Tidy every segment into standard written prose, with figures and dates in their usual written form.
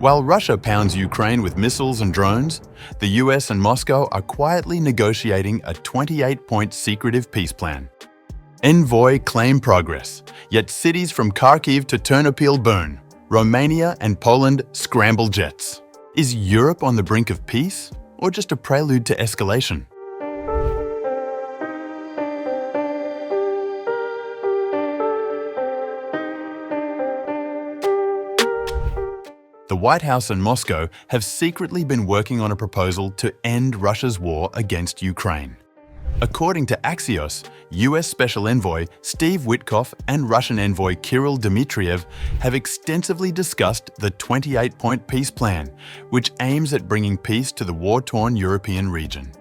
While Russia pounds Ukraine with missiles and drones, the US and Moscow are quietly negotiating a 28-point secretive peace plan. Envoy claim progress, yet cities from Kharkiv to Ternopil burn. Romania and Poland scramble jets. Is Europe on the brink of peace, or just a prelude to escalation? The White House and Moscow have secretly been working on a proposal to end Russia's war against Ukraine. According to Axios, US Special Envoy Steve Witkoff and Russian envoy Kirill Dmitriev have extensively discussed the 28-point peace plan, which aims at bringing peace to the war-torn European region.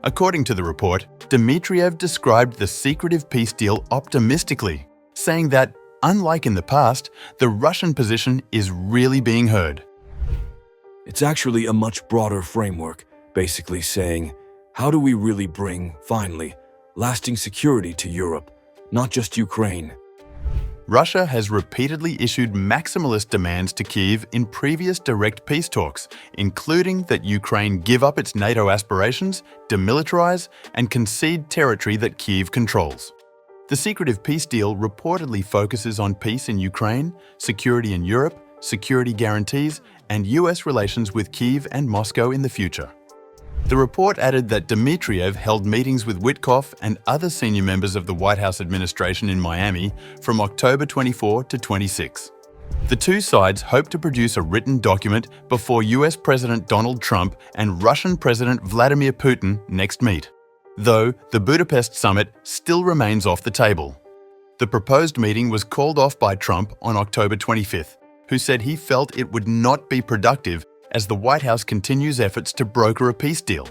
According to the report, Dmitriev described the secretive peace deal optimistically, saying that, unlike in the past, the Russian position is really being heard. It's actually a much broader framework, basically saying, how do we really bring, finally, lasting security to Europe, not just Ukraine? Russia has repeatedly issued maximalist demands to Kyiv in previous direct peace talks, including that Ukraine give up its NATO aspirations, demilitarize, and concede territory that Kyiv controls. The secretive peace deal reportedly focuses on peace in Ukraine, security in Europe, security guarantees, and US relations with Kyiv and Moscow in the future. The report added that Dmitriev held meetings with Witkoff and other senior members of the White House administration in Miami from October 24 to 26. The two sides hope to produce a written document before US President Donald Trump and Russian President Vladimir Putin next meet, though the Budapest summit still remains off the table. The proposed meeting was called off by Trump on October 25th, who said he felt it would not be productive as the White House continues efforts to broker a peace deal.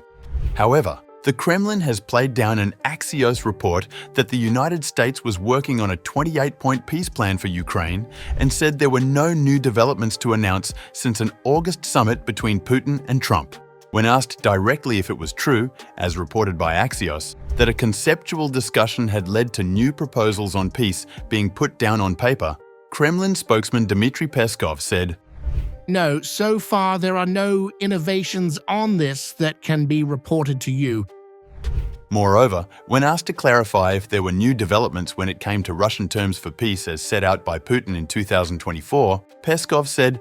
However, the Kremlin has played down an Axios report that the United States was working on a 28-point peace plan for Ukraine and said there were no new developments to announce since an August summit between Putin and Trump. When asked directly if it was true, as reported by Axios, that a conceptual discussion had led to new proposals on peace being put down on paper, Kremlin spokesman Dmitry Peskov said, "No, so far there are no innovations on this that can be reported to you." Moreover, when asked to clarify if there were new developments when it came to Russian terms for peace as set out by Putin in 2024, Peskov said,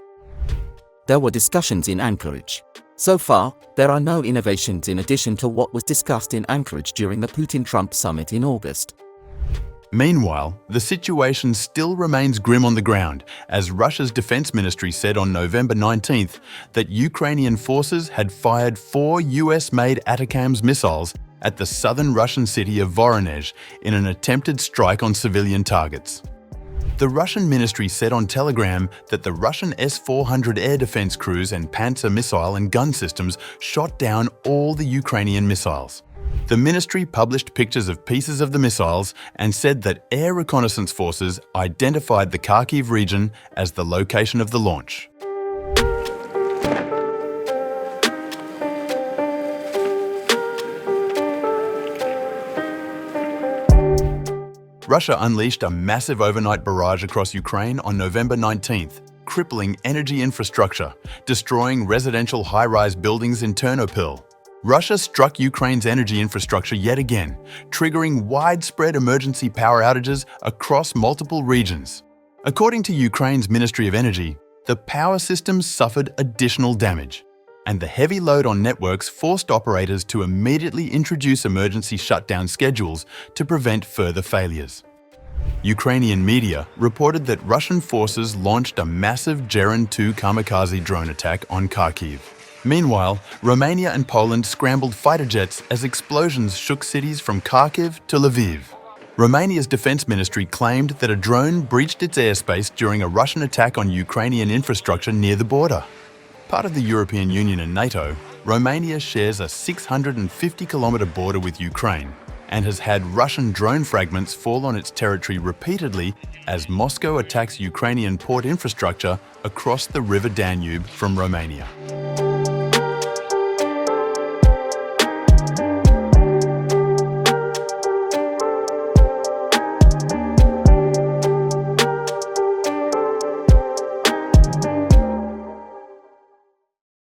"There were discussions in Anchorage. So far, there are no innovations in addition to what was discussed in Anchorage during the Putin-Trump summit in August." Meanwhile, the situation still remains grim on the ground, as Russia's defense ministry said on November 19th that Ukrainian forces had fired 4 US-made ATACMS missiles at the southern Russian city of Voronezh in an attempted strike on civilian targets. The Russian ministry said on Telegram that the Russian S-400 air defense crews and Panzer missile and gun systems shot down all the Ukrainian missiles. The ministry published pictures of pieces of the missiles and said that air reconnaissance forces identified the Kharkiv region as the location of the launch. Russia unleashed a massive overnight barrage across Ukraine on November 19th, crippling energy infrastructure, destroying residential high-rise buildings in Ternopil. Russia struck Ukraine's energy infrastructure yet again, triggering widespread emergency power outages across multiple regions. According to Ukraine's Ministry of Energy, the power systems suffered additional damage, and the heavy load on networks forced operators to immediately introduce emergency shutdown schedules to prevent further failures. Ukrainian media reported that Russian forces launched a massive Geran 2 kamikaze drone attack on Kharkiv. Meanwhile, Romania and Poland scrambled fighter jets as explosions shook cities from Kharkiv to Lviv. Romania's defense ministry claimed that a drone breached its airspace during a Russian attack on Ukrainian infrastructure near the border. Part of the European Union and NATO, Romania shares a 650-kilometre border with Ukraine and has had Russian drone fragments fall on its territory repeatedly as Moscow attacks Ukrainian port infrastructure across the River Danube from Romania.